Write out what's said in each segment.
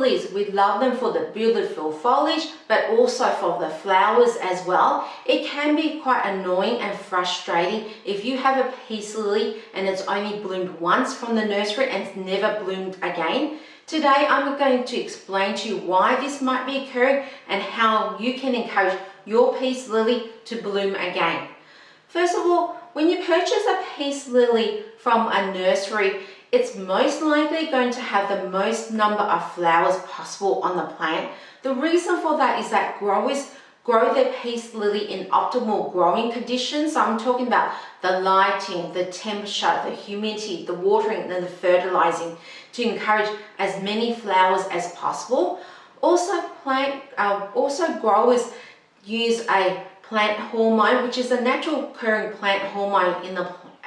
lilies, we love them for the beautiful foliage, but also for the flowers as well. It can be quite annoying and frustrating if you have a peace lily and it's only bloomed once from the nursery and it's never bloomed again. Today I'm going to explain to you why this might be occurring and how you can encourage your peace lily to bloom again. First of all, when you purchase a peace lily from a nursery, it's most likely going to have the most number of flowers possible on the plant. The reason for that is that growers grow their peace lily in optimal growing conditions. So I'm talking about the lighting, the temperature, the humidity, the watering, and the fertilizing to encourage as many flowers as possible. Also, growers use a plant hormone, which is a natural occurring plant hormone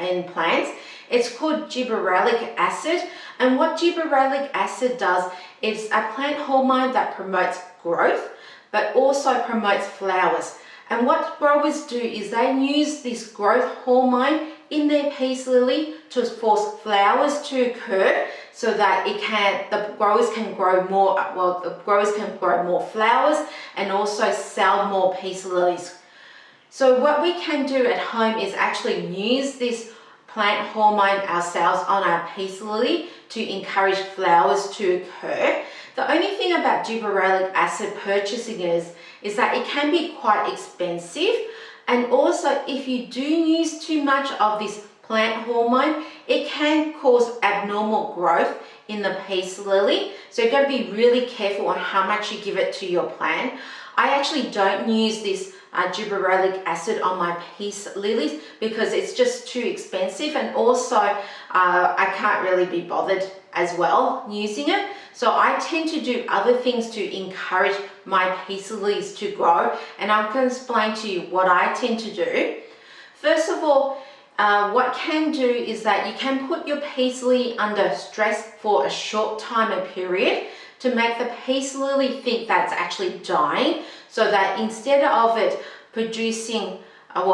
in plants. It's called Gebberellic Acid, and what Gebberellic Acid does is a plant hormone that promotes growth but also promotes flowers. And what growers do is they use this growth hormone in their peace lily to force flowers to occur so that the growers can grow more flowers and also sell more peace lilies. So what we can do at home is actually use this plant hormone ourselves on our peace lily to encourage flowers to occur. The only thing about Gebberellic Acid purchasing is that it can be quite expensive, and also if you do use too much of this plant hormone, it can cause abnormal growth in the peace lily. So you've got to be really careful on how much you give it to your plant. I actually don't use this Gebberellic Acid on my peace lilies because it's just too expensive, and also I can't really be bothered as well using it. So I tend to do other things to encourage my peace lilies to grow, and I'm going to explain to you what I tend to do. First of all, what can do is that you can put your peace lily under stress for a short time and period to make the peace lily think that's actually dying, so that instead of it producing,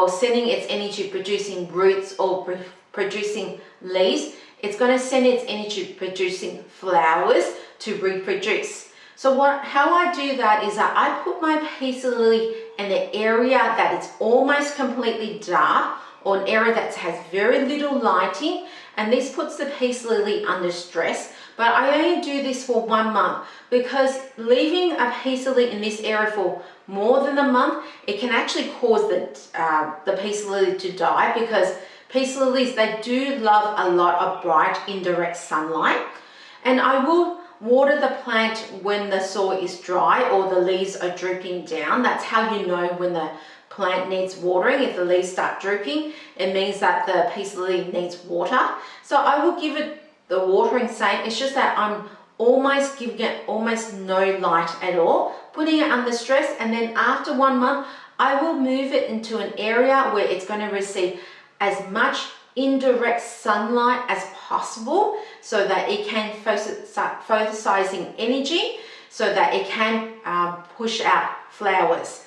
sending its energy producing roots or producing leaves, it's going to send its energy producing flowers to reproduce. So how I do that is that I put my peace lily in an area that it's almost completely dark, or an area that has very little lighting, and this puts the peace lily under stress. But I only do this for 1 month, because leaving a peace lily in this area for more than a month, it can actually cause the peace lily to die, because peace lilies, they do love a lot of bright indirect sunlight. And I will water the plant when the soil is dry or the leaves are drooping down. That's how you know when the plant needs watering. If the leaves start drooping, it means that the peace lily needs water. So I will give it the watering same. It's just that I'm almost giving it almost no light at all, putting it under stress, and then after 1 month, I will move it into an area where it's going to receive as much indirect sunlight as possible so that it can photosynthesizing energy so that it can push out flowers.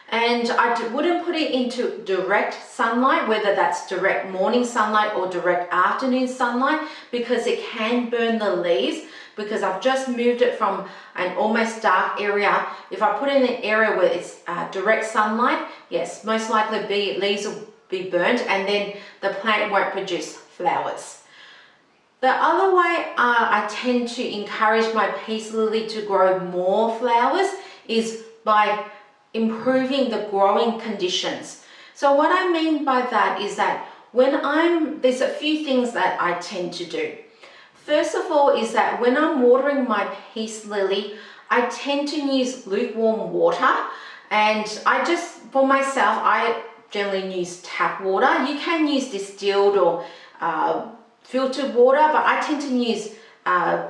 And I wouldn't put it into direct sunlight, whether that's direct morning sunlight or direct afternoon sunlight, because it can burn the leaves, because I've just moved it from an almost dark area. If I put it in an area where it's direct sunlight, yes, most likely leaves will be burnt, and then the plant won't produce flowers. The other way I tend to encourage my peace lily to grow more flowers is by improving the growing conditions. So what I mean by that is that there's a few things that I tend to do. First of all is that when I'm watering my peace lily, I tend to use lukewarm water, and for myself, I generally use tap water. You can use distilled or filtered water, but I tend to use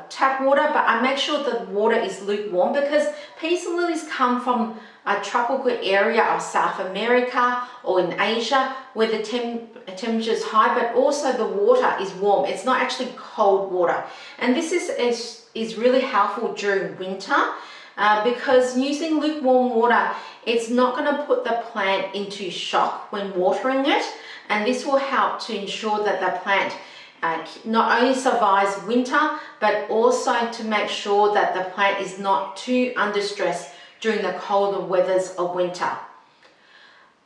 tap water, but I make sure the water is lukewarm, because peace lilies come from a tropical area of South America or in Asia where the temperature is high, but also the water is warm. It's not actually cold water. And this is really helpful during winter because using lukewarm water, it's not going to put the plant into shock when watering it. And this will help to ensure that the plant not only survives winter, but also to make sure that the plant is not too under stress during the colder weathers of winter.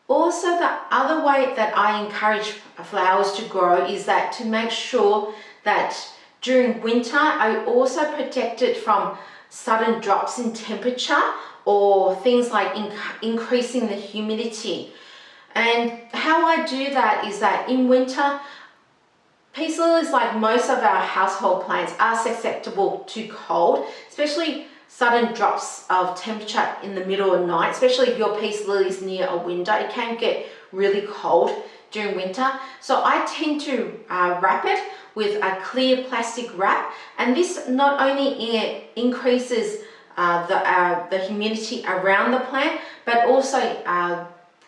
Also, the other way that I encourage flowers to grow is that to make sure that during winter, I also protect it from sudden drops in temperature or things like increasing the humidity. And how I do that is that in winter, peace lilies, like most of our household plants, are susceptible to cold, especially sudden drops of temperature in the middle of the night, especially if your peace lily is near a window. It can get really cold during winter. So I tend to wrap it with a clear plastic wrap, and this not only increases the humidity around the plant, but also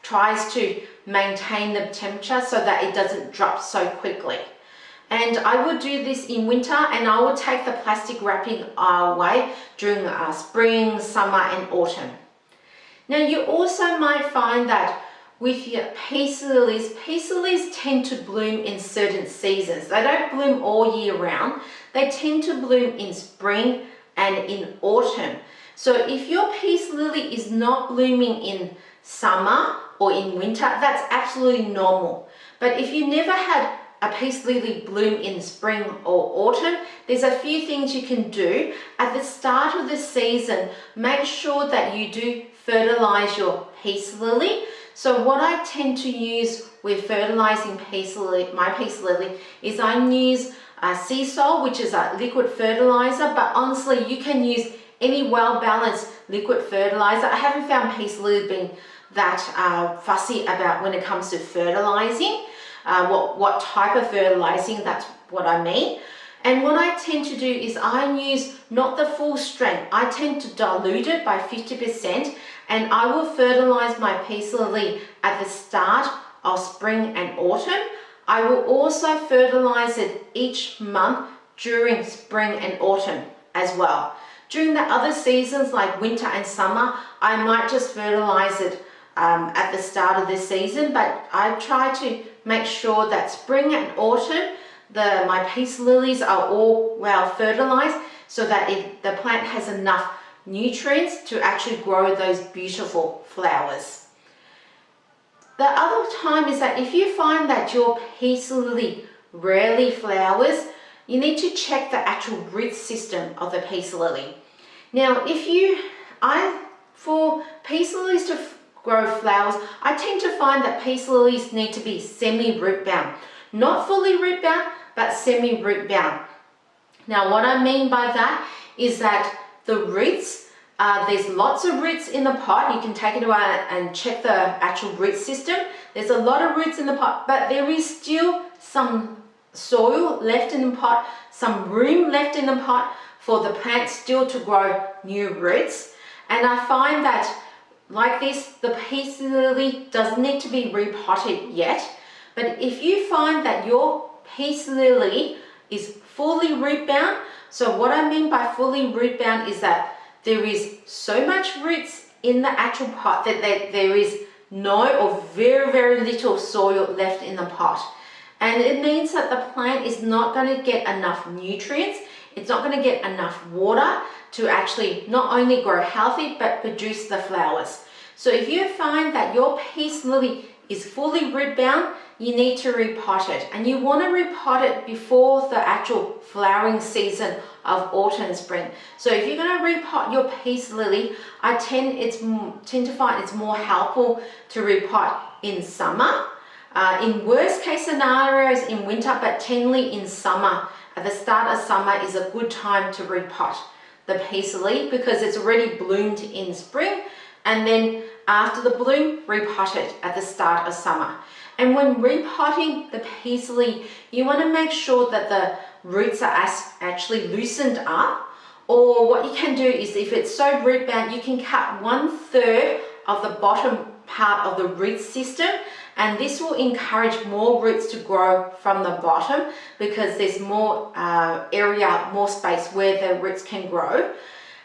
tries to maintain the temperature so that it doesn't drop so quickly. And I will do this in winter, and I will take the plastic wrapping away during spring, summer and autumn. Now you also might find that with your peace lilies tend to bloom in certain seasons. They don't bloom all year round. They tend to bloom in spring and in autumn. So if your peace lily is not blooming in summer or in winter, that's absolutely normal. But if you never had a peace lily bloom in spring or autumn, there's a few things you can do. At the start of the season, make sure that you do fertilize your peace lily. So what I tend to use with fertilizing my peace lily is I use sea salt, which is a liquid fertilizer, but honestly you can use any well-balanced liquid fertilizer. I haven't found peace lily being that fussy about when it comes to fertilizing. What type of fertilizing, that's what I mean. And what I tend to do is I use not the full strength. I tend to dilute it by 50%, and I will fertilize my peace lily at the start of spring and autumn. I will also fertilize it each month during spring and autumn as well. During the other seasons like winter and summer, I might just fertilize it at the start of the season, but I try to make sure that spring and autumn my peace lilies are all well fertilized so that the plant has enough nutrients to actually grow those beautiful flowers. The other time is that if you find that your peace lily rarely flowers, you need to check the actual root system of the peace lily. Now, for peace lilies to grow flowers, I tend to find that peace lilies need to be semi-root bound. Not fully root bound, but semi-root bound. Now, what I mean by that is that the roots, there's lots of roots in the pot. You can take it away and check the actual root system. There's a lot of roots in the pot, but there is still some soil left in the pot, some room left in the pot for the plant still to grow new roots. And I find that like this, the peace lily doesn't need to be repotted yet. But if you find that your peace lily is fully root bound, so what I mean by fully root bound is that there is so much roots in the actual pot that there is no or very, very little soil left in the pot. And it means that the plant is not going to get enough nutrients. It's not going to get enough water to actually not only grow healthy, but produce the flowers. So if you find that your peace lily is fully root bound, you need to repot it. And you want to repot it before the actual flowering season of autumn and spring. So if you're going to repot your peace lily, I tend to find it's more helpful to repot in summer. In worst case scenarios in winter, but generally in summer. At the start of summer is a good time to repot the peace lily because it's already bloomed in spring, and then after the bloom, repot it at the start of summer. And when repotting the peace lily, you want to make sure that the roots are actually loosened up. Or what you can do is, if it's so root bound, you can cut 1/3 of the bottom part of the root system, and this will encourage more roots to grow from the bottom because there's more area, more space where the roots can grow.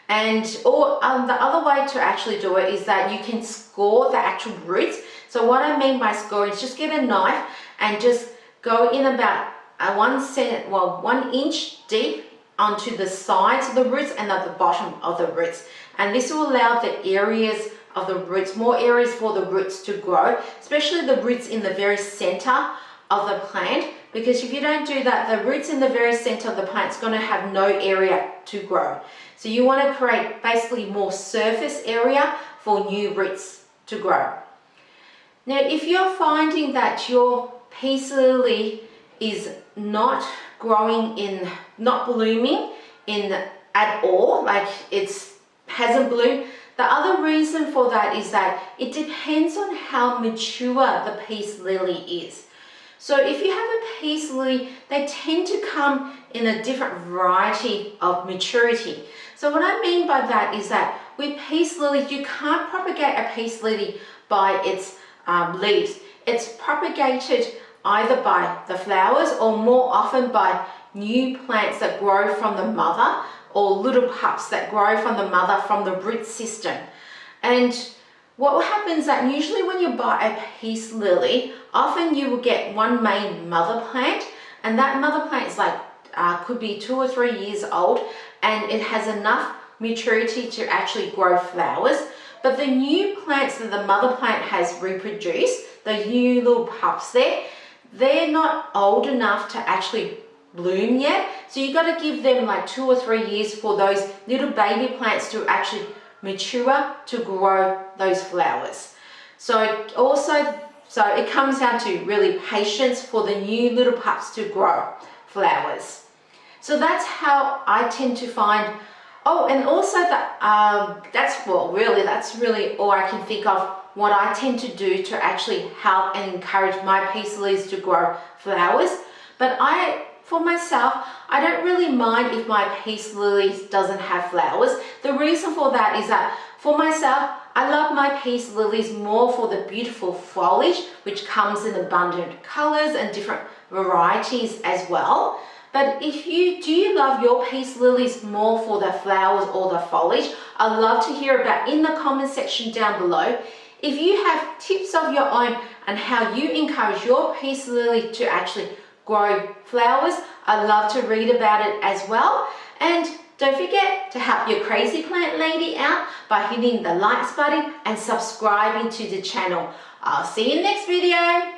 And the other way to actually do it is that you can score the actual roots. So what I mean by scoring is just get a knife and just go in about 1 inch deep onto the sides of the roots and at the bottom of the roots. And this will allow the areas of the roots, more areas for the roots to grow, especially the roots in the very center of the plant, because if you don't do that, the roots in the very center of the plant is going to have no area to grow. So you want to create basically more surface area for new roots to grow. Now, if you're finding that your peace lily is not blooming at all, like hasn't bloomed, the other reason for that is that it depends on how mature the peace lily is. So if you have a peace lily, they tend to come in a different variety of maturity. So what I mean by that is that with peace lilies, you can't propagate a peace lily by its leaves. It's propagated either by the flowers or more often by new plants that grow from the mother, or little pups that grow from the mother from the root system. And what happens is that usually when you buy a peace lily, often you will get one main mother plant, and that mother plant is like could be 2 or 3 years old, and it has enough maturity to actually grow flowers. But the new plants that the mother plant has reproduced, the new little pups they're not old enough to actually bloom yet. So you got to give them like 2 or 3 years for those little baby plants to actually mature to grow those flowers. So it comes down to really patience for the new little pups to grow flowers. So that's how I tend to find. Oh, and also that's really all I can think of what I tend to do to actually help and encourage my peace lilies to grow flowers. But for myself, I don't really mind if my peace lilies doesn't have flowers. The reason for that is that for myself, I love my peace lilies more for the beautiful foliage, which comes in abundant colors and different varieties as well. But do you love your peace lilies more for the flowers or the foliage? I'd love to hear about in the comment section down below. If you have tips of your own on how you encourage your peace lily to actually grow flowers, I'd love to read about it as well. And don't forget to help your crazy plant lady out by hitting the likes button and subscribing to the channel. I'll see you in the next video.